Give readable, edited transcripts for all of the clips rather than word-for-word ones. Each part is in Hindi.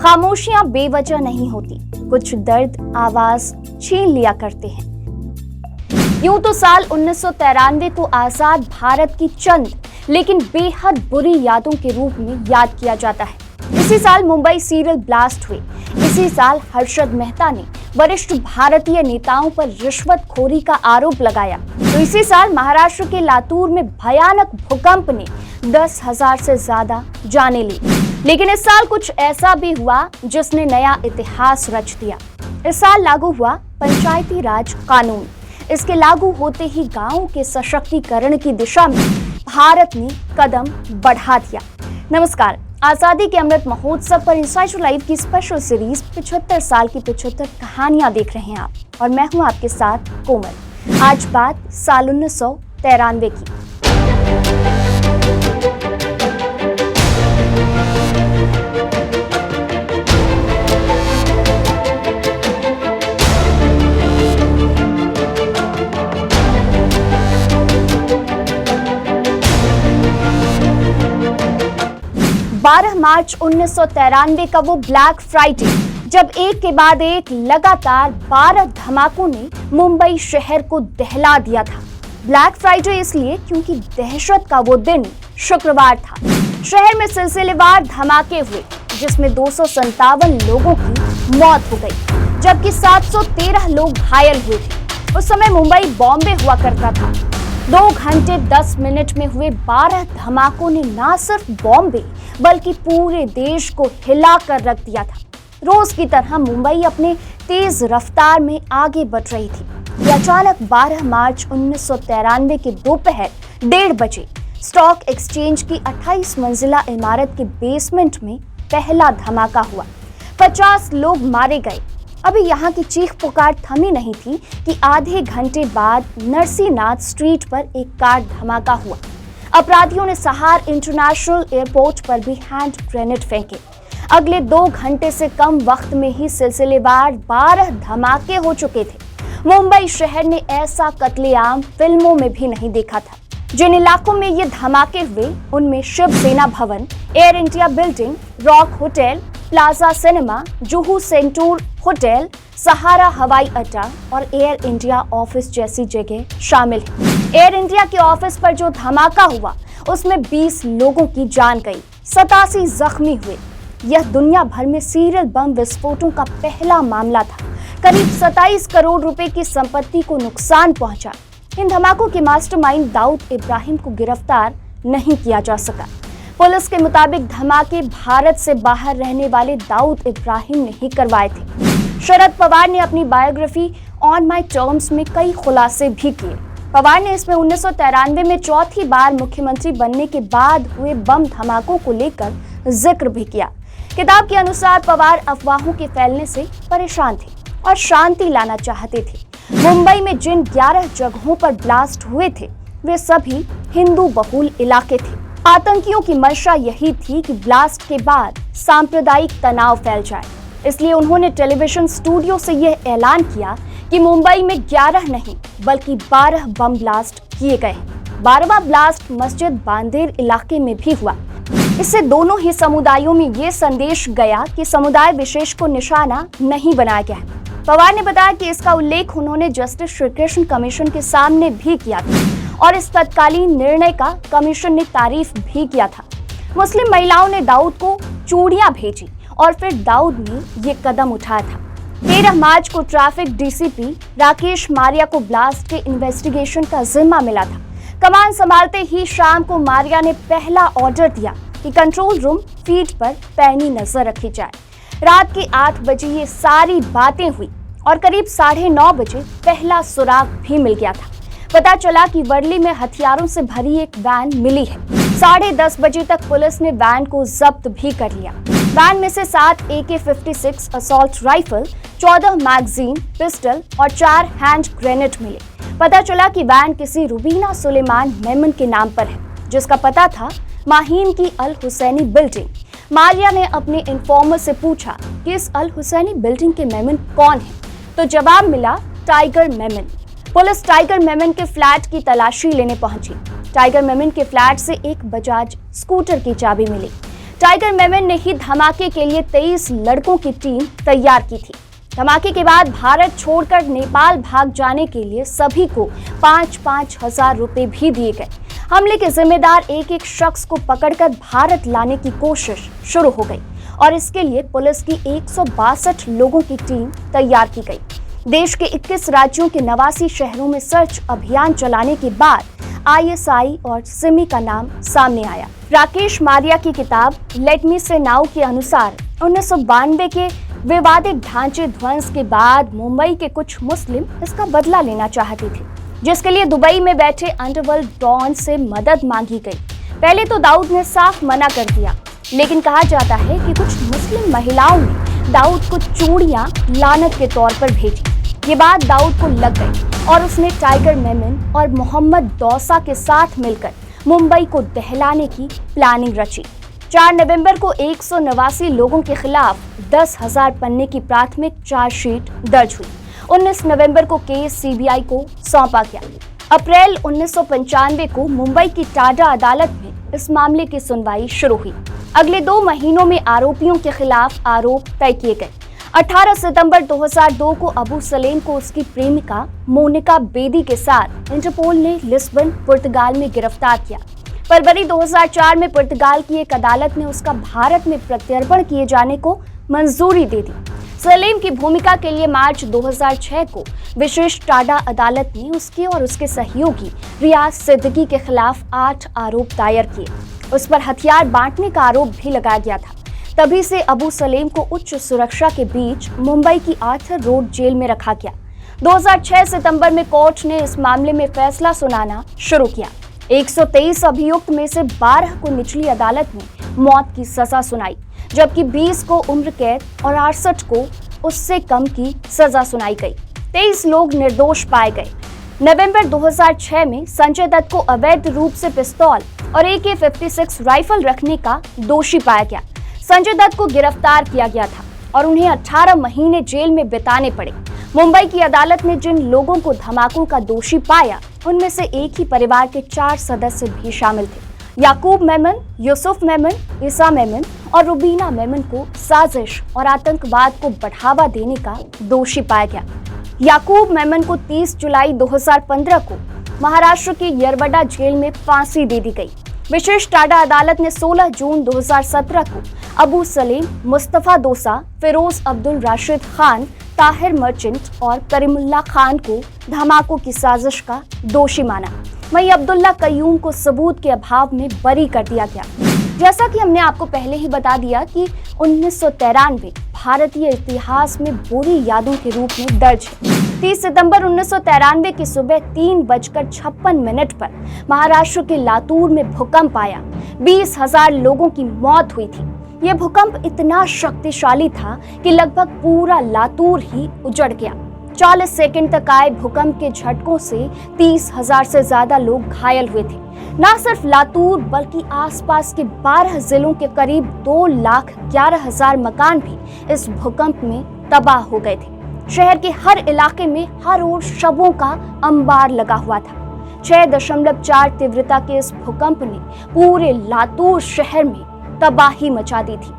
खामोशियां बेवजह नहीं होती, कुछ दर्द आवाज छीन लिया करते हैं। यूं तो साल 1993 को आजाद भारत की चंद लेकिन बेहद बुरी यादों के रूप में याद किया जाता है। इसी साल मुंबई सीरियल ब्लास्ट हुए। इसी साल हर्षद मेहता ने वरिष्ठ भारतीय नेताओं पर रिश्वतखोरी का आरोप लगाया। तो इसी साल महाराष्ट्र के लातूर में भयानक भूकंप ने 10,000 से ज्यादा जानें ली। लेकिन इस साल कुछ ऐसा भी हुआ जिसने नया इतिहास रच दिया। इस साल लागू हुआ पंचायती राज कानून। इसके लागू होते ही गांवों के सशक्तिकरण की दिशा में भारत ने कदम बढ़ा दिया। नमस्कार, आजादी के अमृत महोत्सव पर इनसाइड लाइव की स्पेशल सीरीज 75 साल की 75 कहानियां देख रहे हैं आप, और मैं हूं आपके साथ कोमल। आज बात साल 1993 की। मार्च 1993 का वो ब्लैक फ्राइडे, जब एक के बाद एक लगातार 12 धमाकों ने मुंबई शहर को दहला दिया था। ब्लैक फ्राइडे इसलिए क्योंकि दहशत का वो दिन शुक्रवार था। शहर में सिलसिलेवार धमाके हुए जिसमें 257 लोगों की मौत हो गई, जबकि 713 लोग घायल हुए थे। उस समय मुंबई बॉम्बे हुआ करता था। 2 घंटे 10 मिनट में हुए 12 धमाकों ने न सिर्फ बॉम्बे बल्कि पूरे देश को हिला कर रख दिया था। रोज की तरह मुंबई अपने तेज रफ्तार में आगे बढ़ रही थी। अचानक 12 मार्च 1993 के दोपहर 1:30 बजे स्टॉक एक्सचेंज की 28 मंजिला इमारत के बेसमेंट में पहला धमाका हुआ। 50 लोग मारे गए। अभी यहाँ की चीख पुकार थमी नहीं थी कि आधे घंटे बाद नरसीनाथ स्ट्रीट पर एक कार धमाका हुआ। अपराधियों ने सहार इंटरनेशनल एयरपोर्ट पर भी हैंड ग्रेनेड फेंके। अगले 2 घंटे से कम वक्त में ही सिलसिलेवार 12 धमाके हो चुके थे। मुंबई शहर ने ऐसा कत्लेआम फिल्मों में भी नहीं देखा था। जिन इलाकों में ये धमाके हुए उनमें Shiv Sena Bhavan, Air India building, rock hotel, plaza cinema, Juhu centaur hotel, Sahara हवाई अड्डा और एयर इंडिया ऑफिस जैसी जगह शामिल है। एयर इंडिया के ऑफिस पर जो धमाका हुआ उसमें 20 लोगों की जान गई, 87 जख्मी हुए। यह दुनिया भर में सीरियल बम विस्फोटों का पहला मामला था। करीब 27 करोड़ रुपए की संपत्ति को नुकसान पहुंचा। इन धमाकों के मास्टरमाइंड दाऊद इब्राहिम को गिरफ्तार नहीं किया जा सका। पुलिस के मुताबिक धमाके भारत से बाहर रहने वाले दाऊद इब्राहिम ने ही करवाए थे। शरद पवार ने अपनी बायोग्राफी ऑन माई टर्म्स में कई खुलासे भी किए। पवार ने इसमें 1993 में चौथी बार मुख्यमंत्री बनने के बाद हुए बम धमाकों को लेकर जिक्र भी किया। किताब के अनुसार पवार अफवाहों के फैलने से परेशान थे और शांति लाना चाहते थे। मुंबई में जिन 11 जगहों पर ब्लास्ट हुए थे वे सभी हिंदू बहुल इलाके थे। आतंकियों की मंशा यही थी कि ब्लास्ट के बाद सांप्रदायिक तनाव फैल जाए, इसलिए उन्होंने टेलीविजन स्टूडियो से यह ऐलान किया कि मुंबई में 11 नहीं बल्कि 12 बम ब्लास्ट किए गए। 12वां ब्लास्ट मस्जिद बांदेर इलाके में भी हुआ। इससे दोनों ही समुदायों में ये संदेश गया कि समुदाय विशेष को निशाना नहीं बनाया गया। पवार ने बताया कि इसका उल्लेख उन्होंने जस्टिस श्री कृष्ण कमीशन के सामने भी किया था और इस तत्कालीन निर्णय का कमीशन ने तारीफ भी किया था। मुस्लिम महिलाओं ने दाऊद को चूड़ियां भेजी और फिर दाऊद ने ये कदम उठाया था। 13 मार्च को ट्रैफिक डीसीपी राकेश मारिया को ब्लास्ट के इन्वेस्टिगेशन का जिम्मा मिला था। कमान संभालते ही शाम को मारिया ने पहला ऑर्डर दिया कि कंट्रोल रूम फीड पर पैनी नजर रखी जाए। रात के 8 बजे ये सारी बातें हुई और करीब 9:30 बजे पहला सुराग भी मिल गया था। पता चला कि वर्ली में हथियारों से भरी एक वैन मिली है। 10:30 बजे तक पुलिस ने वैन को जब्त भी कर लिया। वैन में से 7 AK-56 assault rifle, 14 magazine, pistol और 4 हैंड ग्रेनेड मिले। पता चला कि वैन किसी रुबीना सुलेमान मेमन के नाम पर है, जिसका पता था माहीन की अल हुसैनी बिल्डिंग। मारिया ने अपने इन्फॉर्मर से पूछा कि इस अल हुसैनी बिल्डिंग के मेमन कौन है, तो जवाब मिला tiger Memon. Police tiger Memon के फ्लैट की तलाशी लेने पहुंची। टाइगर मेमन के फ्लैट से एक बजाज स्कूटर की चाबी मिली। टाइगर मेमन ने ही धमाके के लिए 23 लड़कों की टीम तैयार की थी। धमाके के बाद भारत छोड़कर नेपाल भाग जाने के लिए सभी को 5-5 हजार रुपए भी दिए गए। हमले के जिम्मेदार एक एक शख्स को पकड़कर भारत लाने की कोशिश शुरू हो गई और इसके लिए पुलिस की 162 लोगों की टीम तैयार की गई। देश के 21 राज्यों के 89 शहरों में सर्च अभियान चलाने के बाद ISI और सिमी का नाम सामने आया। राकेश मारिया की किताब लेट मी से नाउ के अनुसार 1992 के विवादित ढांचे ध्वंस के बाद मुंबई के कुछ मुस्लिम इसका बदला लेना चाहते थे, जिसके लिए दुबई में बैठे अंडरवर्ल्ड डॉन से मदद मांगी गई। पहले तो दाऊद ने साफ मना कर दिया, लेकिन कहा जाता है कि कुछ मुस्लिम महिलाओं ने दाऊद को चूड़ियां लानत के तौर पर भेजी। ये बात दाऊद को लग गई और उसने टाइगर मेमन और मोहम्मद दौसा के साथ मिलकर मुंबई को दहलाने की प्लानिंग रची। 4 नवंबर को 189 लोगों के खिलाफ 10,000 पन्ने की प्राथमिक चार्जशीट दर्ज हुई। 19 नवंबर को केस CBI को सौंपा गया। अप्रैल 1995 को मुंबई की टाडा अदालत में इस मामले की सुनवाई शुरू हुई। अगले 2 महीनों में आरोपियों के खिलाफ आरोप तय किए गए। 18 सितंबर 2002 को अबू सलेम को उसकी प्रेमिका मोनिका बेदी के साथ इंटरपोल ने लिस्बन, पुर्तगाल में गिरफ्तार किया। फरवरी 2004 में पुर्तगाल की एक अदालत ने उसका भारत में प्रत्यर्पण किए जाने को मंजूरी दे दी। सलेम की भूमिका के लिए मार्च 2006 को विशेष टाडा अदालत ने उसके और उसके सहयोगी रियाज सिद्दीकी के खिलाफ 8 आरोप दायर किए। उस पर हथियार बांटने का आरोप भी लगाया गया था। तभी से अबू सलेम को उच्च सुरक्षा के बीच मुंबई की आर्थर रोड जेल में रखा गया। 2006 सितंबर में कोर्ट ने इस मामले में फैसला सुनाना शुरू किया। 123 अभियुक्त में से 12 को निचली अदालत ने मौत की सजा सुनाई, जबकि 20 को उम्र कैद और 68 को उससे कम की सजा सुनाई गई। 23 लोग निर्दोष पाए गए। नवंबर 2006 में संजय दत्त को अवैध रूप से पिस्तौल और AK-56 राइफल रखने का दोषी पाया गया। संजय दत्त को गिरफ्तार किया गया था और उन्हें 18 महीने जेल में बिताने पड़े। मुंबई की अदालत ने जिन लोगों को धमाकों का दोषी पाया, उनमें से एक ही परिवार के 4 सदस्य भी शामिल थे। याकूब मेमन, यूसुफ मेमन, ईसा मेमन और रुबीना मेमन को साजिश और आतंकवाद को बढ़ावा देने का दोषी पाया गया। याकूब मेमन को 30 जुलाई 2015 को महाराष्ट्र के यरवडा जेल में फांसी दे दी गई। विशेष टाडा अदालत ने 16 जून 2017 को अबू सलीम, मुस्तफा दोसा, फिरोज अब्दुल राशिद खान, ताहिर मर्चेंट और करीमुल्लाह खान को धमाकों की साजिश का दोषी माना। वहीं अब्दुल्ला कयूम को सबूत के अभाव में बरी कर दिया गया। जैसा कि हमने आपको पहले ही बता दिया कि 1993 भारतीय इतिहास में बुरी यादों के रूप में दर्ज है। 30 सितंबर 1993 की सुबह 3:56 पर महाराष्ट्र के लातूर में भूकंप आया। 20,000 लोगों की मौत हुई थी। यह भूकंप इतना शक्तिशाली था कि लगभग पूरा लातूर ही उजड़ गया। 40 सेकंड तक आए भूकंप के झटकों से 30,000 से ज्यादा लोग घायल हुए थे। न सिर्फ लातूर बल्कि आसपास के 12 जिलों के करीब 2,11,000 मकान भी इस भूकंप में तबाह हो गए थे। शहर के हर इलाके में हर ओर शवों का अंबार लगा हुआ था। 6.4 तीव्रता के इस भूकंप ने पूरे लातूर शहर में तबाही मचा दी थी।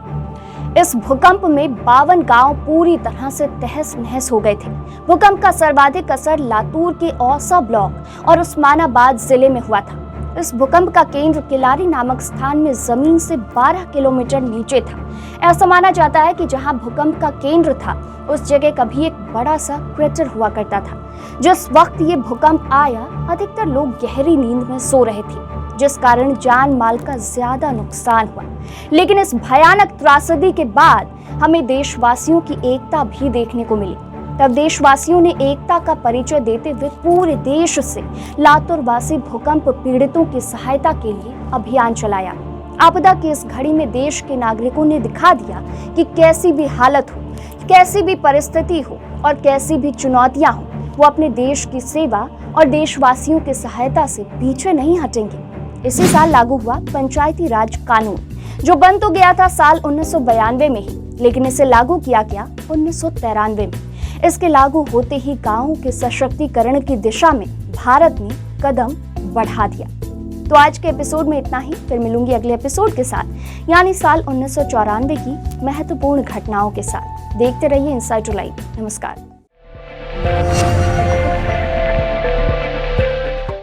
इस भूकंप में 52 गांव पूरी तरह से तहस नहस हो गए थे। भूकंप का सर्वाधिक असर लातूर के औसा ब्लॉक और उस्मानाबाद जिले में हुआ था। इस भूकंप का केंद्र किलारी नामक स्थान में जमीन से 12 किलोमीटर नीचे था। ऐसा माना जाता है कि जहां भूकंप का केंद्र था उस जगह कभी एक बड़ा सा क्रेटर हुआ करता था। जिस वक्त ये भूकंप आया, अधिकतर लोग गहरी नींद में सो रहे थे, जिस कारण जान माल का ज्यादा नुकसान हुआ। लेकिन इस भयानक त्रासदी के बाद हमें देशवासियों की एकता भी देखने को मिली। तब देशवासियों ने एकता का परिचय देते हुए पूरे देश से लातूरवासी भूकंप पीड़ितों की सहायता के लिए अभियान चलाया। आपदा की इस घड़ी में देश के नागरिकों ने दिखा दिया कि कैसी भी हालत हो, कैसी भी परिस्थिति हो और कैसी भी चुनौतियां हो, वो अपने देश की सेवा और देशवासियों की सहायता से पीछे नहीं हटेंगे। इसी साल लागू हुआ पंचायती राज कानून, जो बन तो गया था साल 1992 में ही, लेकिन इसे लागू किया गया 1993 में। इसके लागू होते ही गांवों के सशक्तिकरण की दिशा में भारत ने कदम बढ़ा दिया। तो आज के एपिसोड में इतना ही, फिर मिलूंगी अगले एपिसोड के साथ, यानी साल 1994 की महत्वपूर्ण घटनाओं के साथ। देखते रहिए इनसाइड टू लाइव। नमस्कार।